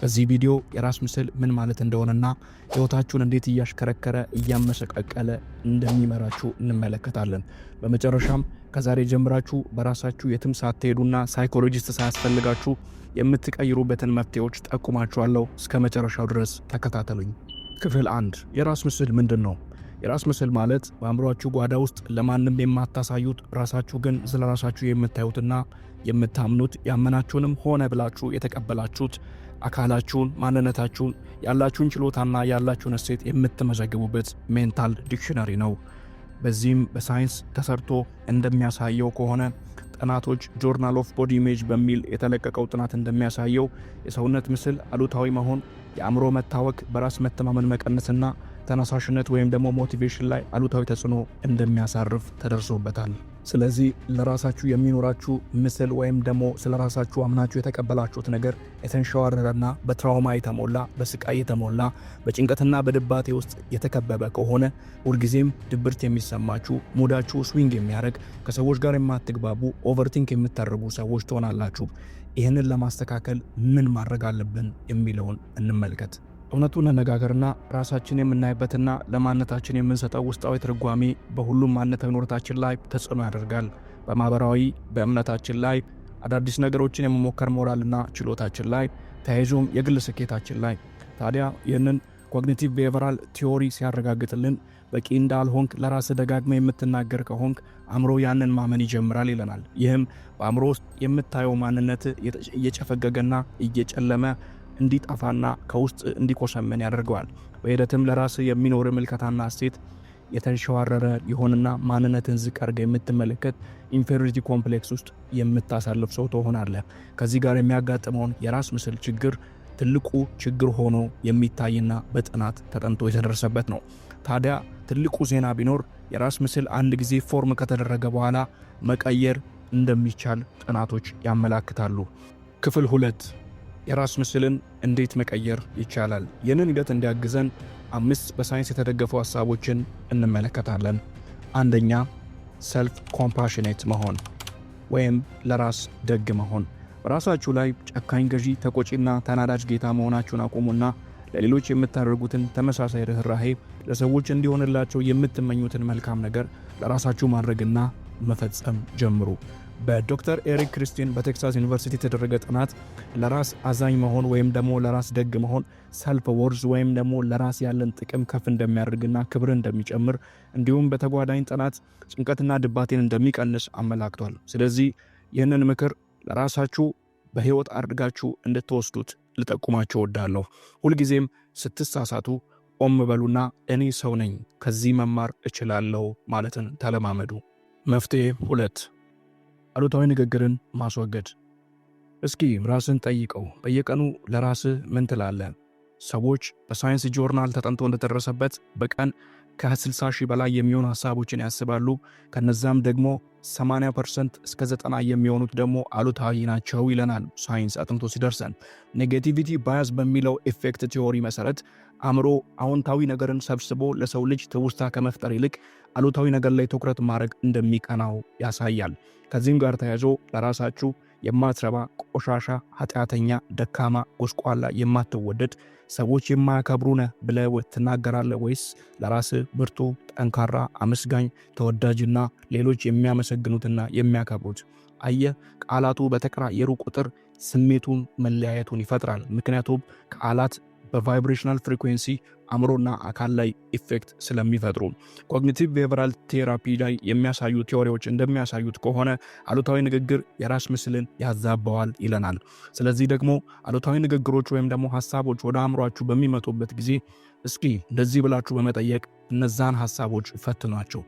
በዚህ ቪዲዮ የራስ ምስል ምን ማለት እንደሆነና ህይወታችሁን እንዴት እያሽከረከረ እያመሰቃቀለ እንደሚመራችሁ እንመለከታለን። በመጨረሻም ከዛሬ ጀምራችሁ በራሳችሁ የትም ሳትሄዱና ሳይኮሎጂስት ሳያስፈልጋችሁ የምትቀይሩበትን መፍትሄዎች ጠቁማችኋለሁ። እስከ መጨረሻው ድረስ ተከታተሉኝ። ክፍል 1 የራስ ምስል ምንድነው? የራስ ምስል ማለት በአእምሮአችሁ ጓዳ ውስጥ ለማንም የማታሳዩት ራሳችሁ ግን ስለራሳችሁ የምታዩትና የምታምኑት ያመናችሁንም ሆነ ብላችሁ የተቀበላችሁት አካላችሁን፣ ማንነታችሁን፣ ያላችሁን ችሎታና ያላችሁን እሴት የምትመዘግቡበት ሜንታል ዲክሽነሪ ነው። በዚህም በሳይንስ ተሰርቶ እንደሚያሳየው ከሆነ ጥናቶች ጆርናል ኦፍ ቦዲ ኢሜጅ በሚል የተለቀቀው ጥናት እንደሚያሳየው የሰውነት ምስል አሉታዊ መሆን የአእምሮ መታወክ፣ በራስ መተማመን መቀነስና ተነሳሽነት ወይም ደግሞ ሞቲቬሽን ላይ አሉታዊ ተጽዕኖ እንደሚያሳርፍ ተደርሶበታል። ስለዚህ ለራሳችሁ የሚኖራችሁ ምስል ወይም ደግሞ ስለራሳችሁ አምናችሁ የተቀበላችሁት ነገር የተንሸዋረረና በትራውማ የተሞላ፣ በስቃይ የተሞላ፣ በጭንቀትና በድባቴ ውስጥ የተከበበ ከሆነ ሁልጊዜም ድብርት የሚሰማችሁ፣ ሙዳችሁ ስዊንግ የሚያደርግ፣ ከሰዎች ጋር የማትግባቡ፣ ኦቨርቲንክ የምታደርጉ ሰዎች ትሆናላችሁ። ይህንን ለማስተካከል ምን ማድረግ አለብን የሚለውን እንመልከት። እውነቱን አነጋገርና ራሳችን የምናይበትና ለማንነታችን የምንሰጠው ውስጣዊ ትርጓሜ በሁሉም ማንነታዊ ኑሮታችን ላይ ተጽዕኖ ያደርጋል። በማህበራዊ፣ በእምነታችን ላይ፣ አዳዲስ ነገሮችን የመሞከር ሞራልና ችሎታችን ላይ፣ ተያይዞም የግል ስኬታችን ላይ። ታዲያ ይህንን ኮግኒቲቭ ቢሄቪራል ቲዮሪ ሲያረጋግጥልን በቂ እንዳልሆንክ ለራስህ ደጋግመህ የምትናገር ከሆንክ አእምሮ ያንን ማመን ይጀምራል ይለናል። ይህም በአእምሮ ውስጥ የምታየው ማንነት እየጨፈገገና እየጨለመ እንዲጠፋና ከውስጥ እንዲቆሰመን ያደርገዋል። በሂደትም ለራስ የሚኖር ምልከታና እሴት የተንሸዋረረ ይሆንና ማንነትን ዝቅ አድርገህ የምትመለከት ኢንፌሪዮሪቲ ኮምፕሌክስ ውስጥ የምታሳልፍ ሰው ትሆናለህ። ከዚህ ጋር የሚያጋጥመውን የራስ ምስል ችግር ትልቁ ችግር ሆኖ የሚታይና በጥናት ተጠንቶ የተደረሰበት ነው። ታዲያ ትልቁ ዜና ቢኖር የራስ ምስል አንድ ጊዜ ፎርም ከተደረገ በኋላ መቀየር እንደሚቻል ጥናቶች ያመላክታሉ። ክፍል 2 የራስ ምስልን እንዴት መቀየር ይቻላል? ይህንን ሂደት እንዲያግዘን 5 በሳይንስ የተደገፉ ሐሳቦችን እንመለከታለን። አንደኛ፣ ሰልፍ ኮምፓሽኔት መሆን ወይም ለራስ ደግ መሆን። በራሳችሁ ላይ ጨካኝ ገዢ፣ ተቆጪና ተናዳጅ ጌታ መሆናችሁን አቁሙና ለሌሎች የምታደርጉትን ተመሳሳይ ርኅራኄ፣ ለሰዎች እንዲሆንላቸው የምትመኙትን መልካም ነገር ለራሳችሁ ማድረግና መፈጸም ጀምሩ። በዶክተር ኤሪክ ክሪስቲን በቴክሳስ ዩኒቨርሲቲ የተደረገ ጥናት ለራስ አዛኝ መሆን ወይም ደግሞ ለራስ ደግ መሆን ሰልፍ ወርዝ ወይም ደግሞ ለራስ ያለን ጥቅም ከፍ እንደሚያደርግና ክብር እንደሚጨምር እንዲሁም በተጓዳኝ ጥናት ጭንቀትና ድባቴን እንደሚቀንስ አመላክቷል። ስለዚህ ይህንን ምክር ለራሳችሁ በሕይወት አድርጋችሁ እንድትወስዱት ልጠቁማችሁ እወዳለሁ። ሁልጊዜም ስትሳሳቱ ቆም በሉና እኔ ሰው ነኝ፣ ከዚህ መማር እችላለሁ ማለትን ተለማመዱ። መፍትሄ 2 አሉታዊ ንግግርን ማስወገድ። እስኪ ራስን ጠይቀው፣ በየቀኑ ለራስህ ምን ትላለህ? ሰዎች በሳይንስ ጆርናል ተጠንቶ እንደተደረሰበት በቀን ከ60,000 በላይ የሚሆኑ ሐሳቦችን ያስባሉ። ከነዛም ደግሞ 80% እስከ 90 የሚሆኑት ደግሞ አሉታዊ ናቸው ይለናል ሳይንስ አጥንቶ ሲደርሰን። ኔጌቲቪቲ ባያስ በሚለው ኢፌክት ቲዮሪ መሰረት አእምሮ አዎንታዊ ነገርን ሰብስቦ ለሰው ልጅ ትውስታ ከመፍጠር ይልቅ አሉታዊ ነገር ላይ ትኩረት ማድረግ እንደሚቀናው ያሳያል። ከዚህም ጋር ተያይዞ ለራሳችሁ የማትረባ፣ ቆሻሻ፣ ኃጢአተኛ፣ ደካማ፣ ጎስቋላ፣ የማትወደድ፣ ሰዎች የማያከብሩ ነህ ብለህ ትናገራለህ ወይስ ለራስህ ብርቱ፣ ጠንካራ፣ አመስጋኝ፣ ተወዳጅና ሌሎች የሚያመሰግኑትና የሚያከብሩት? አየህ፣ ቃላቱ በተቀያየሩ ቁጥር ስሜቱን መለያየቱን ይፈጥራል። ምክንያቱም ቃላት በቫይብሬሽናል ፍሪኩዌንሲ አእምሮና አካል ላይ ኢፌክት ስለሚፈጥሩ። ኮግኒቲቭ ቢሄቪራል ቴራፒ ላይ የሚያሳዩ ቲዎሪዎች እንደሚያሳዩት ከሆነ አሉታዊ ንግግር የራስ ምስልን ያዛባዋል ይለናል። ስለዚህ ደግሞ አሉታዊ ንግግሮች ወይም ደግሞ ሐሳቦች ወደ አእምሮአችሁ በሚመጡበት ጊዜ እስኪ እንደዚህ ብላችሁ በመጠየቅ እነዛን ሐሳቦች ፈትኗቸው።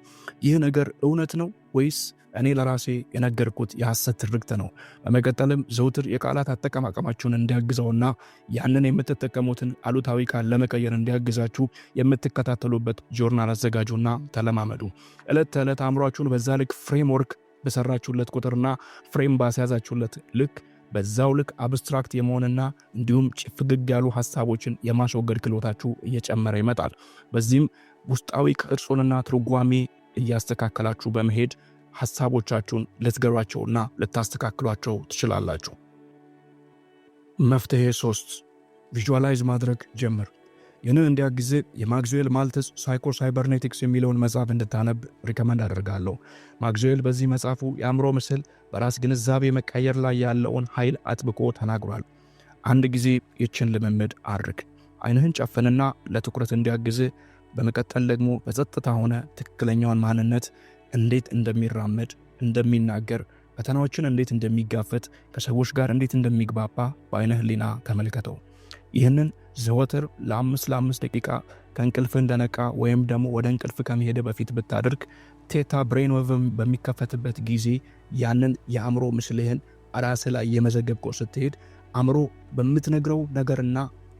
ይህ ነገር እውነት ነው ወይስ እኔ ለራሴ የነገርኩት የሐሰት ትርክት ነው? በመቀጠልም ዘውትር የቃላት አጠቃቀማችሁን እንዲያግዘውና ያንን የምትጠቀሙትን አሉታዊ ቃል ለመቀየር እንዲያግዛችሁ የምትከታተሉበት ጆርናል አዘጋጁና ተለማመዱ። ዕለት ተዕለት አእምሮአችሁን በዛ ልክ ፍሬምወርክ በሰራችሁለት ቁጥርና ፍሬም ባስያዛችሁለት ልክ በዛው ልክ አብስትራክት የመሆንና እንዲሁም ጭፍግግ ያሉ ሐሳቦችን የማስወገድ ክህሎታችሁ እየጨመረ ይመጣል። በዚህም ውስጣዊ ቅርጹንና ትርጓሜ እያስተካከላችሁ በመሄድ ሐሳቦቻችሁን ልትገሯቸውና ልታስተካክሏቸው ትችላላችሁ። መፍትሄ 3 ቪዥዋላይዝ ማድረግ ጀምር። ይህንን እንዲያግዝ የማክስዌል ማልትስ ሳይኮ ሳይበርኔቲክስ የሚለውን መጽሐፍ እንድታነብ ሪከመንድ አደርጋለሁ። ማክስዌል በዚህ መጽሐፉ የአእምሮ ምስል በራስ ግንዛቤ መቀየር ላይ ያለውን ኃይል አጥብቆ ተናግሯል። አንድ ጊዜ ይችን ልምምድ አድርግ። ዓይንህን ጨፍንና ለትኩረት እንዲያግዝ፣ በመቀጠል ደግሞ በጸጥታ ሆነ ትክክለኛውን ማንነት እንዴት እንደሚራመድ፣ እንደሚናገር፣ ፈተናዎችን እንዴት እንደሚጋፈጥ፣ ከሰዎች ጋር እንዴት እንደሚግባባ በዓይነ ህሊና ተመልከተው። ይህንን ዘወትር ለ5 ደቂቃ ከእንቅልፍ እንደነቃ ወይም ደግሞ ወደ እንቅልፍ ከመሄድ በፊት ብታደርግ ቴታ ብሬን ዌቭ በሚከፈትበት ጊዜ ያንን የአእምሮ ምስልህን ራስህ ላይ የመዘገብከው ስትሄድ አእምሮ በምትነግረው ነገርና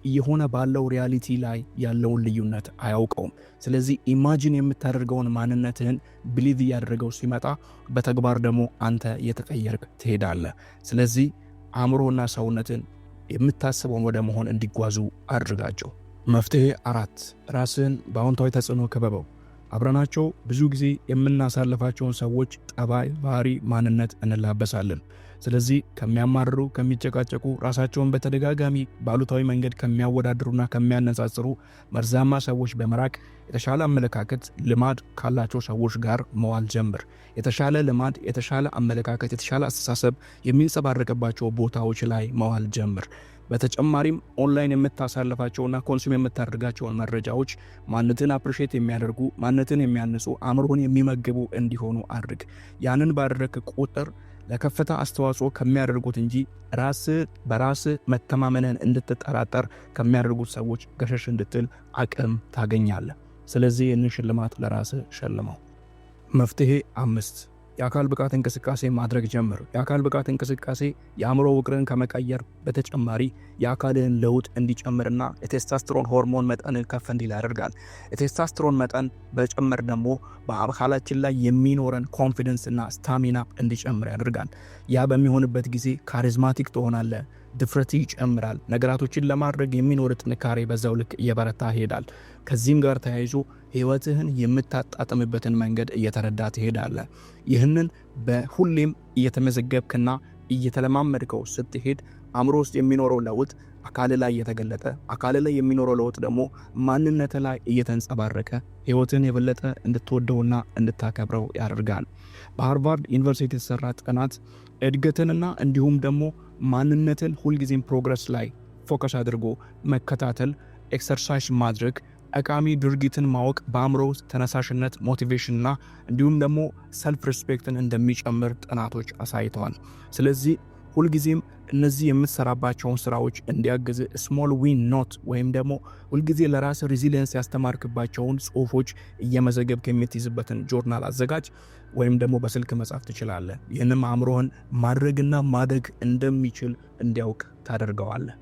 የሆነ ባለው ሪያሊቲ ላይ ያለውን ልዩነት አያውቀውም። ስለዚህ ኢማጂን የምታደርገውን ማንነትህን ብሊቭ እያደረገው ሲመጣ በተግባር ደግሞ አንተ የተቀየርክ ትሄዳለህ። ስለዚህ አእምሮና ሰውነትን የምታስበውን ወደ መሆን እንዲጓዙ አድርጋቸው። መፍትሄ 4 ራስን በአዎንታዊ ተጽዕኖ ከበበው። አብረናቸው ብዙ ጊዜ የምናሳልፋቸውን ሰዎች ጠባይ፣ ባህሪ፣ ማንነት እንላበሳለን። ስለዚህ ከሚያማርሩ፣ ከሚጨቃጨቁ፣ ራሳቸውን በተደጋጋሚ ባሉታዊ መንገድ ከሚያወዳድሩና ከሚያነጻጽሩ መርዛማ ሰዎች በመራቅ የተሻለ አመለካከት፣ ልማድ ካላቸው ሰዎች ጋር መዋል ጀምር። የተሻለ ልማድ፣ የተሻለ አመለካከት፣ የተሻለ አስተሳሰብ የሚንጸባረቅባቸው ቦታዎች ላይ መዋል ጀምር። በተጨማሪም ኦንላይን የምታሳልፋቸውና ኮንሱም የምታደርጋቸውን መረጃዎች ማንነትን አፕሪሼት የሚያደርጉ፣ ማንነትን የሚያንጹ፣ አእምሮን የሚመግቡ እንዲሆኑ አድርግ። ያንን ባደረክ ቁጥር ለከፍታ አስተዋጽኦ ከሚያደርጉት እንጂ ራስ በራስ መተማመንን እንድትጠራጠር ከሚያደርጉት ሰዎች ገሸሽ እንድትል አቅም ታገኛለህ። ስለዚህ ይህንን ሽልማት ለራስ ሸልመው። መፍትሄ 5 የአካል ብቃት እንቅስቃሴ ማድረግ ጀምር። የአካል ብቃት እንቅስቃሴ የአእምሮ ውቅርን ከመቀየር በተጨማሪ የአካልን ለውጥ እንዲጨምርና የቴስታስትሮን ሆርሞን መጠን ከፍ እንዲል ያደርጋል። የቴስታስትሮን መጠን በጨመር ደግሞ በአካላችን ላይ የሚኖረን ኮንፊደንስ እና ስታሚና እንዲጨምር ያደርጋል። ያ በሚሆንበት ጊዜ ካሪዝማቲክ ትሆናለህ። ድፍረት ይጨምራል። ነገራቶችን ለማድረግ የሚኖር ጥንካሬ በዛው ልክ እየበረታ ይሄዳል። ከዚህም ጋር ተያይዞ ህይወትህን የምታጣጥምበትን መንገድ እየተረዳ ትሄዳለህ። ይህንን በሁሌም እየተመዘገብክና እየተለማመድከው ስትሄድ አእምሮ ውስጥ የሚኖረው ለውጥ አካል ላይ እየተገለጠ፣ አካል ላይ የሚኖረው ለውጥ ደግሞ ማንነት ላይ እየተንጸባረቀ ህይወትን የበለጠ እንድትወደውና እንድታከብረው ያደርጋል። በሃርቫርድ ዩኒቨርሲቲ የተሰራ ጥናት እድገትንና እንዲሁም ደግሞ ማንነትን ሁልጊዜም ፕሮግረስ ላይ ፎከስ አድርጎ መከታተል፣ ኤክሰርሳይዝ ማድረግ፣ ጠቃሚ ድርጊትን ማወቅ በአእምሮ ውስጥ ተነሳሽነት፣ ሞቲቬሽንና እንዲሁም ደግሞ ሰልፍ ሪስፔክትን እንደሚጨምር ጥናቶች አሳይተዋል። ስለዚህ ሁልጊዜም እነዚህ የምትሰራባቸውን ስራዎች እንዲያግዝ ስሞል ዊን ኖት ወይም ደግሞ ሁልጊዜ ለራስ ሪዚሊየንስ ያስተማርክባቸውን ጽሁፎች እየመዘገብክ የምትይዝበትን ጆርናል አዘጋጅ፣ ወይም ደግሞ በስልክ መጻፍ ትችላለህ። ይህንም አእምሮህን ማድረግና ማደግ እንደሚችል እንዲያውቅ ታደርገዋለህ።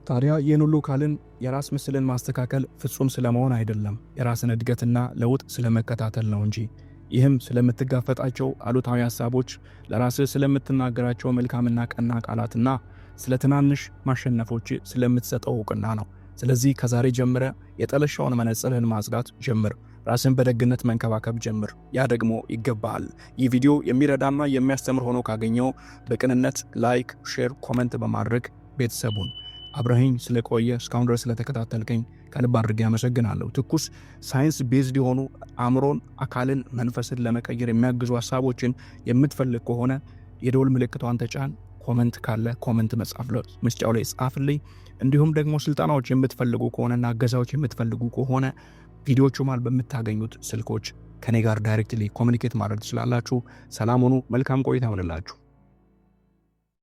ታዲያ ይህን ሁሉ ካልን የራስ ምስልን ማስተካከል ፍጹም ስለመሆን አይደለም፣ የራስን እድገትና ለውጥ ስለመከታተል ነው እንጂ። ይህም ስለምትጋፈጣቸው አሉታዊ ሐሳቦች፣ ለራስህ ስለምትናገራቸው መልካምና ቀና ቃላትና ስለ ትናንሽ ማሸነፎች ስለምትሰጠው እውቅና ነው። ስለዚህ ከዛሬ ጀምረ የጠለሻውን መነጽርህን ማጽዳት ጀምር። ራስን በደግነት መንከባከብ ጀምር። ያ ደግሞ ይገባሃል። ይህ ቪዲዮ የሚረዳና የሚያስተምር ሆኖ ካገኘው በቅንነት ላይክ፣ ሼር፣ ኮመንት በማድረግ ቤተሰቡን አብረኸኝ ስለቆየ እስካሁን ድረስ ስለተከታተልከኝ ከልብ አድርጌ አመሰግናለሁ። ትኩስ ሳይንስ ቤዝድ የሆኑ አእምሮን፣ አካልን፣ መንፈስን ለመቀየር የሚያግዙ ሐሳቦችን የምትፈልግ ከሆነ የደወል ምልክቷን ተጫን። ኮመንት ካለ ኮመንት መጻፍ መስጫው ላይ ጻፍልኝ። እንዲሁም ደግሞ ስልጠናዎች የምትፈልጉ ከሆነና እገዛዎች የምትፈልጉ ከሆነ ቪዲዮቹ ማለት በምታገኙት ስልኮች ከኔ ጋር ዳይሬክትሊ ኮሙኒኬት ማድረግ ትችላላችሁ። ሰላም ሁኑ። መልካም ቆይታ ይሁንላችሁ።